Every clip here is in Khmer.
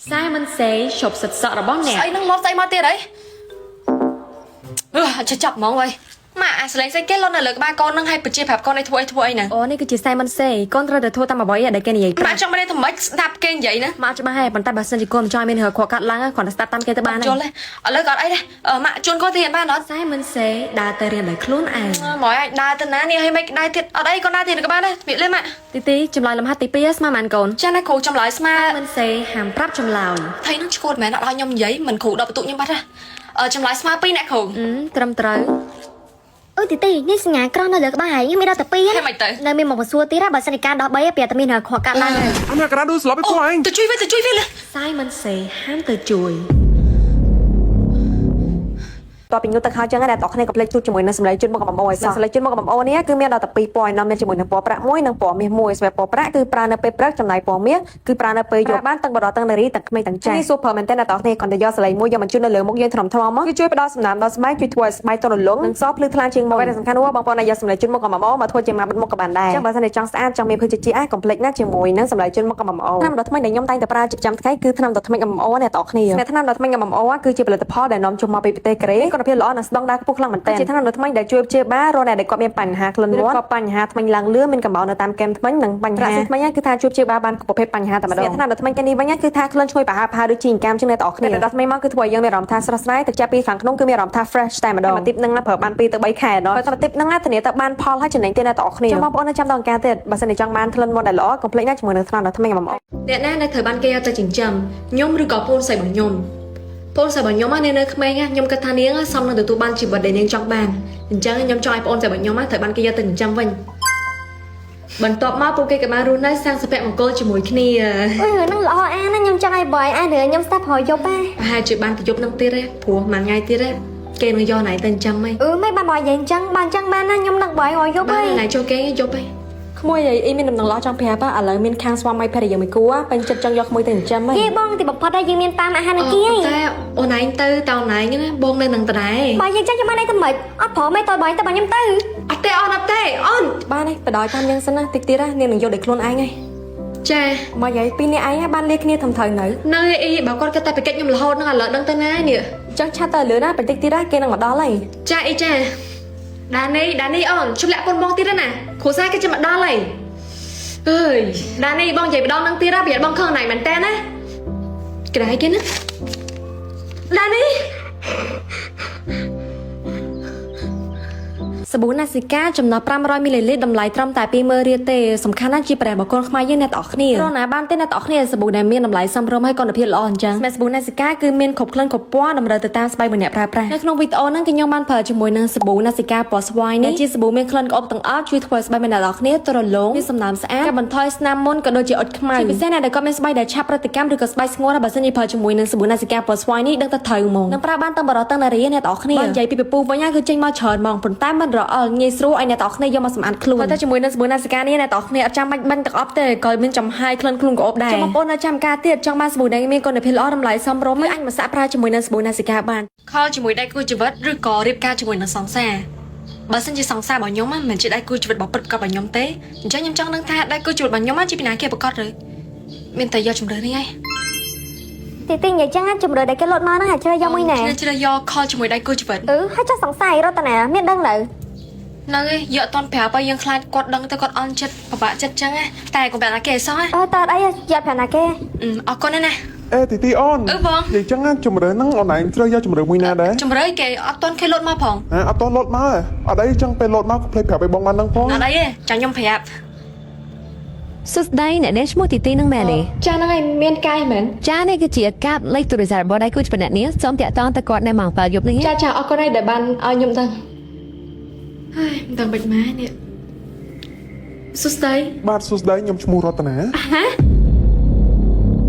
Simon say chụp sạch sợ rồi bón nè. Ấy nó lót tay mà tiền đấy. Chả chọc mong vậy. Mà lấy cái lon này là ba con nâng hay bật chia phạp con này thua ấy nè. Ồ này cứ chỉ Simon say con ra để thua tao mà bói ở đây cái này. Mà trong đây thầm mấy đạp kênh vậy nữa. Mà cho ba hai bàn tay bà sân chỉ con cho mình hở khoa cắt lăng còn start tam cái tay ba này. Chôn lên. Ở đây còn ấy đây. Mà chôn có tiền ba nó. Simon say đa tờ riêng để khốn ai. Mọi ai đa tên ná hay mấy đa thiệt ở đây con đa tiền được các bạn đây. Bị lên mà. Tí chấm lại làm hát tí PS mà màn cồn. Cha này khổ trong lại mà. Simon say hàm prap trong lào. Thấy nó cột mẹ nó đo nhom giấy mình khổ đọc tụ nhom bắt ra. Trong lại smart pin nè khổ. Trâm trời. Tíនេះសញ្ញាក្រនៅលើក្បាលហើយមានដល់តែ2 Thế mày tới. នៅមានមកសួរទៀតបើសិនជាការដោះ3ពេលតែមានខកកាត់ឡើង Anh cái đó đưa slot với cô anh. Tôi chui về lên. Simon say hám từ chuối. តពីងទៅខោចឹងដែរតោះគ្នាក៏ផ្លេចទូជាមួយនឹងសម្លេងជន់មកកំអូយសម្លេងជន់មកកំអូនេះគឺមានដល់តែ2ពណ៌នាំមានជាមួយនឹងពណ៌ប្រាក់មួយនិងពណ៌មាសមួយសម្រាប់ពណ៌ប្រាក់គឺប្រើនៅពេលព្រឹកចំណែកពណ៌មាសគឺប្រើនៅពេលយប់បានទាំងបរិបទទាំងនារីទាំងក្មេងទាំងចាស់នេះ super មែនតើតោះគ្នាគាត់ទៅយកសម្លេងមួយយកមកជូននៅលើមុខយើងថ្នមមកគឺជួយផ្ដល់សំណើមដល់ស្បែកជួយធ្វើឲ្យស្បែកទន់រលោងនិងសភ្លឺថ្លាជាងមុនតែសំខាន់នោះបងប្អូនយកសម្លេងជន់មកកំអូមកធ្វើជាម៉ាបិទមុខក៏បានដែរចឹងបើសិនជាចង់ស្អាតចង់មានភេទជាកុំភ្លេចណាជាមួយនឹងសម្លេងជន់មកកំអូថ្នាំដល់ថ្មីដែលខ្ញុំតែងតែប្រើប្រចាំថ្ងៃគឺថ្នាំដល់ថ្មីកំអូនេះតោះគ្នាថ្នាំដល់ថ្មីកំអូគឺជាផលិតផលដែលនាំចូលមកពីប្រទេសកូរ៉េគុណភាពល្អនិងស្តង់ដារខ្ពស់ខ្លាំងមែនតើជាថ្នាំដល់ថ្មីដែលជួយព្យាបាលរោគដែលគាត់មានបញ្ហាក្លិនមាត់ក៏បញ្ហាថ្មីឡើងលឿនមានកំបោរនៅតាមគែមថ្មីនិងបញ្ហាថ្មីគឺថាជួយព្យាបាលបានគ្រប់ប្រភេទបញ្ហាតែម្ដងថ្នាំដល់ថ្មីកានេះវិញគឺថាក្លិនឈ្ងុយប្រហើរដូចជាកាមជាងអ្នកទាំងអស់គ្នាដល់ថ្មីមកគឺធ្វើឲ្យយើងមានអារម្មណ៍ថាស្រស់ស្រាយទៅចាប់ពីខាងក្នុងគឺមានអារម្មណ៍ថា fresh តែម្ដងទីបនឹងប្រើបាន2ទៅ3ខែដល់តែទីបនឹងធានាទៅបានផលហើយចំណេញទៀតអ្នកទាំងអស់គ្នាចាំបងប្អូនចាំដល់ការទៀតបើសិនជាចង់បានក្លិនមាត់ដែលល្អកុំភ្លេចណាជាមួយនឹងថ្នាំដល់ថ្មីកំអ អ្នកណាដែលត្រូវបានគេយកទៅចិញ្ចឹមខ្ញុំឬក៏ពូនស្រីរបស់ខ្ញុំពូនស្រីរបស់ខ្ញុំនៅក្មេងខ្ញុំគិតថានាងសមនឹងទទួលបានជីវិតដែលនាងចង់បានអញ្ចឹងខ្ញុំចង់ឲ្យបងស្រីរបស់ខ្ញុំត្រូវបានគេយកទៅចិញ្ចឹមវិញបន្ទាប់មកពួកគេក៏បានរស់នៅសាងសុភមង្គលជាមួយគ្នា នឹងល្អអាណាខ្ញុំចង់ឲ្យបើអានខ្ញុំស្ដាប់ហើយយប់ហ៎ ប្រហែលជាបានទៅយប់នឹងទៀតទេព្រោះមួយថ្ងៃទៀតទេគេនឹងយកណៃទៅចិញ្ចឹមហី មិនបានបើនិយាយអញ្ចឹងបានអញ្ចឹងបានណាខ្ញុំនឹងបើឲ្យយប់ បា ហី នណៃចូលគេយប់ហីក្មួយអីមានដំណឹងល្អចង់ប្រាប់ឥឡូវមានខាងស្វាមីភរិយាមួយគូពេញចិត្តចង់យកក្មួយទៅចិញ្ចឹមហី គេបងទីបំផុតហើយយើងមានតាមអាហារនឹងគេហី តែអូនឯងទៅតោនឯងណាបងនៅនឹងតដែរ បើយើងចឹងចាំបានឯងទៅមិនអត់ព្រមឯងតើបើឯងទៅបើខ្ញុំទៅ អត់ទេអូនបានទេបដ ாய் តាមយ៉ាងសិនណាតិចទៀតណានាងនឹងយកដោយខ្លួនឯងហីចាមកយាយពីរនាក់ឯងបានលាគ្នាធំត្រូវនៅអីបើគាត់គិតតែបកិច្ចខ្ញុំរហូតនឹងឥឡូវដឹងទៅណានេះចង់ឆាត់ទៅលឿនណាបន្តិចទៀតណាគេនឹងមកដល់ហើយចាអីចាដានីអូនជប់លាក់ប៉ុនបងទៀតណាគ្រូសាគេจะមកដល់ហើយអើយដានីបងនិយាយម្ដងនឹងទៀតណាប្រយ័ត្នបងខឹងណៃមែនតើណាក្រៃគេណាដានីសាប៊ូណាស៊ីកាចំណុះ500មីលីលីត្រតម្លៃត្រឹមតែ20000រៀលទេសំខាន់ណាស់ជាប្រេះបកូនខ្មែរយើងអ្នកទាំងអស់គ្នារកណាបានទេអ្នកទាំងអស់គ្នាសាប៊ូដែលមានតម្លៃសមរម្យហើយគុណភាពល្អអញ្ចឹងសាប៊ូណាស៊ីកាគឺមានគ្រប់ក្លិនគ្រប់ពណ៌តម្រូវទៅតាមស្បែកម្នាក់ប្រើប្រាស់នៅក្នុងវីដេអូហ្នឹងគឺខ្ញុំបានប្រើជាមួយនឹងសាប៊ូណាស៊ីកាពណ៌ស្វាយនេះជាសាប៊ូមានក្លិនក្អប់ទាំងអស់ជួយធ្វើឲ្យស្បែកអ្នកទាំងអស់គ្នាទរលោងមានសំណើមស្អាតកាត់បន្ថយស្នាមមុនក៏ដូចជាអុចខ្មៅពិសេសណាស់ដែលគាត់មានស្បែកដែលឆាប់ប្រតិកម្មឬក៏ស្បែកស្ងួតបើសិនជាប្រើជាមួយនឹងសាប៊ូណាស៊ីកាពណ៌ស្វាយនេះដឹងតែត្រូវហ្មងនឹងប្រើបានទាំងបរិបទទាំងនារីអ្នកទាំងអស់គ្នាបើនិយាយពីពពុះវិញគឺចេញមកច្រើនហ្មងប៉ុន្តែមិនរអិលងាយស្រួលឲ្យអ្នកទាំងអស់គ្នាយកមកសម្អាតខ្លួនតែជាមួយនឹងសាប៊ូណាស៊ីកានេះអ្នកទាំងអស់គ្នាអត់ចាំបាច់បិណ្ឌទាំងអស់ទេក៏មានចំហាយក្លិនខ្លួនក្អប់ដែរចាំបងប្អូននៅចាំការទៀតចង់បានសាប៊ូដែលមានគុណភាពល្អតម្លៃសមរម្យអាចមកសាកប្រើជាមួយនឹងសាប៊ូណាស៊ីកាបានខលជាមួយដៃគូជីវិតឬក៏រៀបការជាមួយនឹងសង្សារបើសិនជាសង្សាររបស់ខ្ញុំមិនជាដៃគូជីវិតរបស់ពិតប្រាកដរបស់ខ្ញុំទេអញ្ចឹងខ្ញុំចង់ដឹងថាដៃគូជីវិតរបស់ខ្ញុំជាពីណាគេប្រកាសឬមានតែយកជំរឿននេះឯងទីនិយាយចឹងជំរឿដែលគេលត់មកហ្នឹងអាចជ្រើយកមួយណែ ជ្រើយកខលជាមួយដៃគូជីវិត ហើយចង់សង្ស័យរតនាមានដឹងនៅ ហ្នឹងឯងយកអត់តន់ប្រាប់ឲ្យយើងខ្លាចគាត់ដឹងទៅគាត់អន់ចិត្តពិបាកចិត្តចឹងតែកុំប្រាប់ណាគេសោះ តើអីយកប្រាប់ណាគេ អរគុណណា Ê tí on. បង Vậy chẳng á chùm rửa nắng online chơi ra chùm rửa mùi nè đấy. ជំរឿគេអត់តន់គេលត់មកផង À to lột má à. Ở đây chẳng phải lột má cũng phải phải bong ăn nắng phong. អត់អីទេចាំខ្ញុំប្រាប់ សួស្តីអ្នកនេះឈ្មោះទីទីនឹងមែនទេ ចាហ្នឹងឯងមានកាយមែន ចានេះគឺជាកាតលេខទូរស័ព្ទរបស់ដៃគូជីវិតអ្នកនេះសូមតាក់ទងទៅគាត់នៅម៉ោង7យប់នេះ ចាអរគុណហើយដែលបានឲ្យខ្ញុំដឹងហើយមិនដឹងបិចម៉ែនេះសួស្តី Bát sốt đấy nhom chmu rót nè.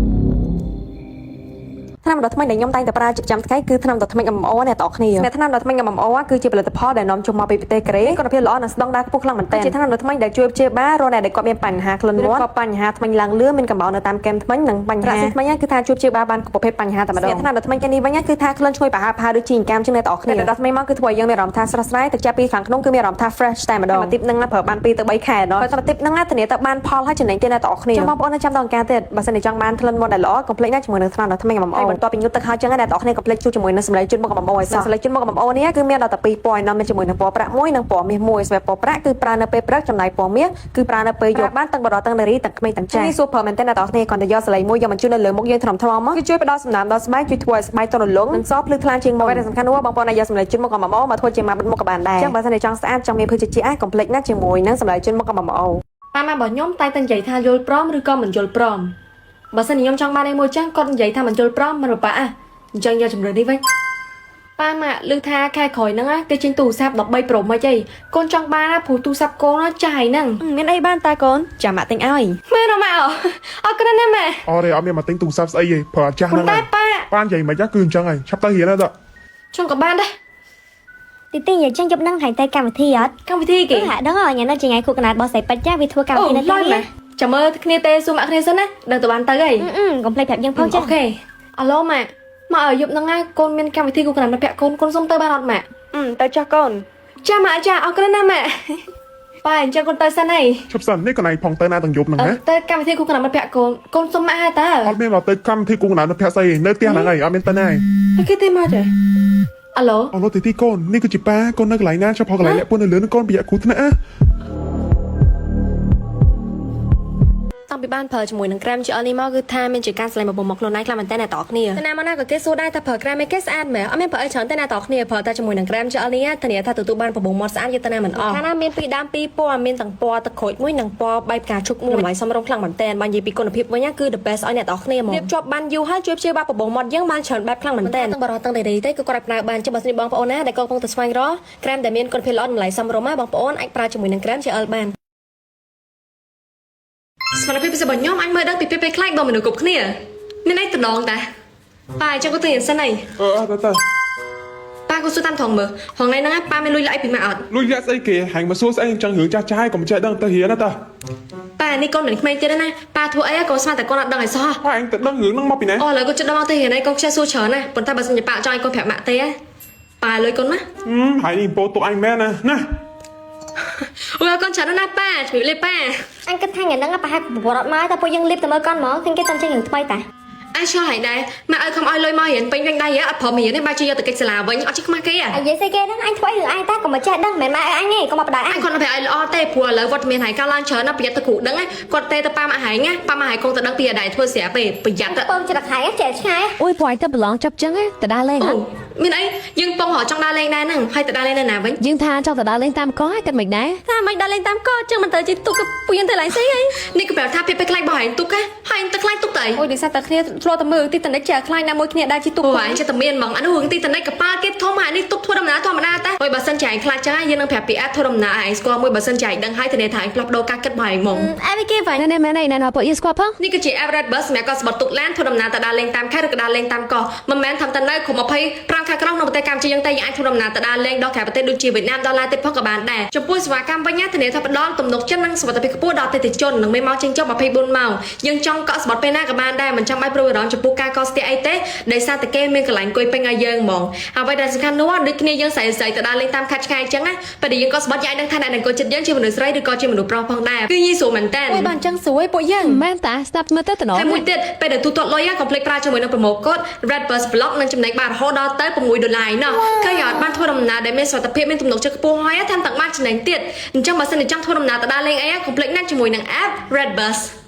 ឆ្នាំដុតថ្មីដែលខ្ញុំតែងតែប្រើជាប្រចាំថ្ងៃគឺថ្នាំដុតថ្មី MMO អ្នកទាំងអស់គ្នាថ្នាំដុតថ្មី MMO គឺជាផលិតផលដែលនាំចូលមកពីប្រទេសកូរ៉េគុណភាពល្អនិងស្តង់ដារខ្ពស់ខ្លាំងមែនទែនជាថ្នាំដុតថ្មីដែលជួយព្យាបាលរាល់អ្នកដែលគាត់មានបញ្ហាក្លិនមាត់ក៏បញ្ហាថ្មីឡើងលឿនមានកំបោរនៅតាមគែមថ្មីនិងបញ្ហាថ្មីគឺថាជួយព្យាបាលបានគ្រប់ប្រភេទបញ្ហាតែម្ដងថ្នាំដុតថ្មីនេះវិញគឺថាក្លិនឈ្ងុយប្រហើរដូចជាកាមជាងអ្នកទាំងអស់គ្នាដុតថ្មីមកគឺធ្វើឲ្យយើងមានអារម្មណ៍ថាស្រស់ស្រាយទឹកចាប់ពីខាងក្នុងគឺមានអារម្មណ៍ថា fresh តែម្ដងទីបនឹងប្រើបាន2ទៅ3ខែដល់ហើយទីបនឹងធានាទៅបានផលហើយចំណេញទៀតអ្នកទាំងអស់គ្នាបងប្អូនចាំដល់ការទៀតបើសិនជាចង់បានក្លិនមាត់ដែលល្អកុំភ្លេចណាជាមួយនឹងថ្នាំដុតថ្មី MMO បន្ទាប់ពីញ៉ូតទឹកហើយចឹងអ្នកទាំងអស់គ្នាកុំភ្លេចជួយជាមួយនឹងសម្លេងជូនមក MMO ឲ្យសោះសម្លេងជូនមក MMO នេះគឺមានដល់តែ2ពណ៌នាំមានជាមួយនឹងពណ៌ប្រាក់មួយនិងពណ៌មាសមួយសម្រាប់ពណ៌ប្រាក់គឺប្រើនៅពេលព្រឹកចំណែកពណ៌មាសគឺប្រើនៅពេលយប់បានទាំងបរិបទទាំងនារីទាំងក្មេងទាំងចាស់នេះ super មែនតើអ្នកទាំងអស់គ្នាគ្រាន់តែយកសលេងមួយយកមកជូននៅលើមុខយើងថ្នមមកគឺជួយផ្ដល់សំណើមដល់ស្បែកជួយធ្វើឲ្យស្បែកទន់រលោងនិងសភ្លឺថ្លាជាងមុនតែសំខាន់នោះបងប្អូនអាចយកសម្លេងជូនមក MMO មកធ្វើជាម៉ាបបិទមុខក៏បានដែរចឹងបើសិនជាចង់ស្អាតចង់មានភើជាអាចកុំភ្លេចណាជាមួយនឹងសម្លេងជូនមក MMO ប៉ាម៉ារបស់ខ្ញុំតែនិយាយថាយល់ព្រមឬក៏មិនយល់ព្រមបើសិនជាខ្ញុំចង់បានអីមួយចឹងគាត់និយាយថាមិនយល់ព្រមមិនបបាក់អញ្ចឹងយកជំរឿននេះវិញប៉ាម៉ាឮថាខែក្រោយហ្នឹងគេចេញទូរស័ព្ទ13 Pro Max អីកូនចង់បានព្រោះទូរស័ព្ទកូនចាយហ្នឹងមានអីបានតាកូនចាំម៉ាក់ទិញឲ្យមែនអត់ម៉ាក់អរគុណណាស់ម៉ាក់ អរេអត់មានមកទិញទូរស័ព្ទស្អីទេប្រើអាចាស់ហ្នឹង តែប៉ា ប៉ានិយាយមិនចាស់គឺអញ្ចឹងហើយឆាប់ទៅរៀនទៅ ចង់ក៏បានដែរ ទីទីនិយាយចឹងជប់នឹងហើយទៅកម្មវិធីអត់ កម្មវិធីគេ ហាក់ដឹងហើយញ៉ាំនៅជាថ្ងៃខួបកណ្ដាលរបស់ស្រីពេជ្រចាវាធ្វើកម្មវិធីនៅទីនេះ ចាំមើលគ្នាទេសួរម៉ាក់គ្នាសិនណាដឹងទៅបានទៅហើយក ុំភ្លេចប្រាប់យើងផងចា អូខេអាឡូម៉ាក់មកឲ្យយប់ហ្នឹងហើយកូនមានកម្មវិធីគូកណ្ដាលមកពាក់កូនសុំទៅបានអត់ម៉ាក់ ទៅចាស់កូន ចាម៉ាក់ចាអរគុណណាស់ម៉ាក់ប៉ាអញ្ចឹងកូនទៅសិនហើយ ឈប់សិននេះកន្លែងផងទៅណាទាំងយប់ហ្នឹងណា ទៅកម្មវិធីគូកណ្ដាលមកពាក់កូនសុំម៉ាក់ហើយតើ អត់មានមកទៅកម្មវិធីគូកណ្ដាលនៅផ្ទះស្អីនៅផ្ទះហ្នឹងហើយអត់មានទៅណា គេទេមកទេអាឡូ អូលោកទីកូននេះគឺជាប៉ាកូននៅកន្លែងណាចុះផងកន្លែងលាក់ពួននៅលើនឹងកូនប្រយ័ត្នគ្រូថ្នាក់ តាំងពីបានប្រើជាមួយនឹងក្រែម GL នេះមកគឺថាមានជាការស្លែងបបមកខ្លួនឯងខ្លាំងមែនតើអ្នកទាំងអស់គ្នាតែណាមកណាក៏គេសួរដែរថាប្រើក្រែមឯគេស្អាតមែនអត់មានប្រើអីច្រើនទេអ្នកទាំងអស់គ្នាប្រើតែជាមួយនឹងក្រែម GL នេះធានាថាទទួលបានបបមកស្អាតយកទៅណាមិនអស់ខាងណាមានពីរដើមពីរពណ៌មានទាំងពណ៌ទឹកក្រូចមួយនិងពណ៌បែបផ្កាឈូកមួយតម្លៃសមរម្យខ្លាំងមែនតើបើនិយាយពីគុណភាពវិញគឺ the best ឲ្យអ្នកទាំងអស់គ្នាហ្មងរៀបជាប់បានយូរហើយជួយព្យាបាលបបមកយើងបានច្រើនបែបខ្លាំងមែនតើទាំងបរិបទទាំងនារីទេគឺគាត់ប្រើបានចាំបើសិនបងប្អូនណាដែលកំពុងតែស្វែងរកក្រែមដែលមានគុណភាពល្អតម្លៃសមរម្យបងប្អូនអាចប្រើជាមួយនឹងក្រែម GL បានស្មារតីពិសេសរបស់ខ្ញុំអញមើលដឹងពីពេលខ្លាចបងមនុស្សគ្រប់គ្នាមានអីតំណងតាប៉ាអញ្ចឹងក៏ទៅរៀនសិនអី ទៅ ប៉ាក៏សួរតាមថងមើលហងហ្នឹងប៉ាមានលុយលៃពីម៉ាក់អត់ លុយលាក់ស្អីគេហាញ់មកសួរស្អីអញ្ចឹងរឿងចាស់ចាស់កុំចេះដឹងទៅរៀនណាតា ប៉ានេះកូនមិនក្មេងទៀតណាប៉ាធ្វើអីកូនស្មានតែកូនអត់ដឹងឲ្យសោះ ប៉ាអញទៅដឹងរឿងហ្នឹងមកពីណា អូឥឡូវកូនចិត្តដល់មកទៅរៀនហើយកូនខ្ជិះសួរច្រើនណាប៉ុន្តែបើសិនជាប៉ាចង់ឲ្យកូនប្រាប់ម៉ាក់ទេប៉ាលុយកូនណា ហើយនេះពោទុកអញមែនណា អូកូនច្រើនណាស់ប៉ាជំរាបលាប៉ា អញគិតថាញ៉ាំនឹងប្រហែលប្រវត្តិមកតែពួកយើងលៀបទៅមើលកូនមកឃើញគេតាំងចេញរឿងថ្មីតា អញឆ្លងហើយដែរម៉ាក់ឲ្យខំឲ្យលុយមករៀនពេញវិញដែរអត់ព្រមរៀនទេបើជិះយកទៅកិច្ចសាលាវិញអត់ជិះខ្មាស់គេ អាយនិយាយស្អីគេហ្នឹងអញធ្វើឲ្យរឿងឯងតាកុំមកចេះដឹងមិនមែនម៉ែឲ្យអញទេកុំមកបដៅអ អ ញ ញគាត់ទៅឲ្យល្អទេព្រោះឥឡូវវត្តមានហើយកាលឡើងច្រើនណាស់ប្រយ័ត្នទៅគ្រូដឹងគាត់ទេទៅប៉ាម៉ាក់ហើយណាប៉ាម៉ាក់ហើយគង់ទៅដឹងពីអដែរធ្វើស្រាប់ទេប្រយ័ត្នទៅ ពងចិត្តខៃចេះឆ្ងាយ អូយព្រោះឲ្យទៅប្រឡងចាប់ចឹងទៅដើរលេង មានអីយើងពងរកចង់ដើរលេងដែរហ្នឹងហើយទៅដើរលេងនៅណាវិញ យើងថាចង់ទៅដើរលេងតាមកោឲ្យគិតមិនដែរ ថាមិនដើរលេងតាមកចឹងមិនទៅជិះទុកពុយទៅឡើងស្អីហើយនេះក៏ប្រាប់ថាពេលខ្លាចបោះហែងទុកហើយទៅខ្លាចទុកទៅអូយដូចថាតែគ្នាធ្លាប់តែមើលទីតនិចចាខ្លាចណាមួយគ្នាដែរជិះទុកហែងចេះតែមានហ្មងអានោះរឿងទីតនិចកប៉ាល់គេធំហើយនេះទុកធ្វើដំណើរធម្មតាតែហើយបើសិនជាឯងខ្លាចចឹងយើងនឹងប្រាប់ពីអត់ធ្វើដំណើរឯងស្គាល់មួយបើសិនជាឯងដឹងហើយទៅថាឯងផ្លាស់ប្ដូរការគិតរបស់ឯងហ្មងអែគេវិញ ណែមែនណែពួកយើងស្គាល់ផង នេះគឺជា average bus សម្រាប់កសិបទុកឡានធ្វើដំណើរទៅដើរលេងតាមខេត្តឬក៏ដើរលេងតាមកោះមិនមែនធ្វើតែនៅក្រុម25ខែក្រុងនៅប្រទេសកម្ពុជាយើងតែយើងអាចធ្វើដំណើរទៅដើរលេងដល់ក្រៅប្រទេសដូចជាវៀតណាមដុល្លារទៀតផងក៏បានដែរចំពោះសេវាកម្មវិញធានាថាផ្ដល់ទំនុកចិត្តនិងសុវត្ថិភាពខ្ពស់ដល់អតិថិជននិងមានម៉ោងចេញចុះ24ម៉ោងយើងចង់កក់ស្បត់ពេលណាក៏បានដែរមិនចាំបាច់ព្រួយបារម្ភចំពោះការកកស្ទះអីទេដោយសារតែគេមានកន្លែងអង្គុយពេញឲ្យយើងហ្មងអ្វីដែលសំខាន់នោះដូចគ្នាយើងស្រីទៅដើរលេងតាមខេត្តឆ្ងាយអញ្ចឹងណាពេលដែលយើងកក់ស្បត់យើងអាចដឹងថាអ្នកនឹងអង្គុយចិត្តយើងជាមនុស្សស្រីឬក៏ជាមនុស្សប្រុសផងដែរគឺងាយស្រួលមែនតើអូយបានអញ្ចឹងស្រួយពួកយើង មែនតាស្ដាប់មើលទៅតំណ ហើយមួយទៀតពេលដែលទូទាត់លុយកុំភ្លេចប្រើជាមួយនឹង promo code RedBus Block នឹងចំណេញបានរហូតដល់ទៅ$6ណោះឃើញអត់បានធ្វើដំណើរដែលមានសុវត្ថិភាពមានទំនុកចិត្តខ្ពស់ហើយថែមទាំងបានចំណេញទៀតអញ្ចឹងបើសិនជាចង់ធ្វើដំណើរទៅដើរលេងអីកុំភ្លេចណាស់ជាមួយនឹង app RedBus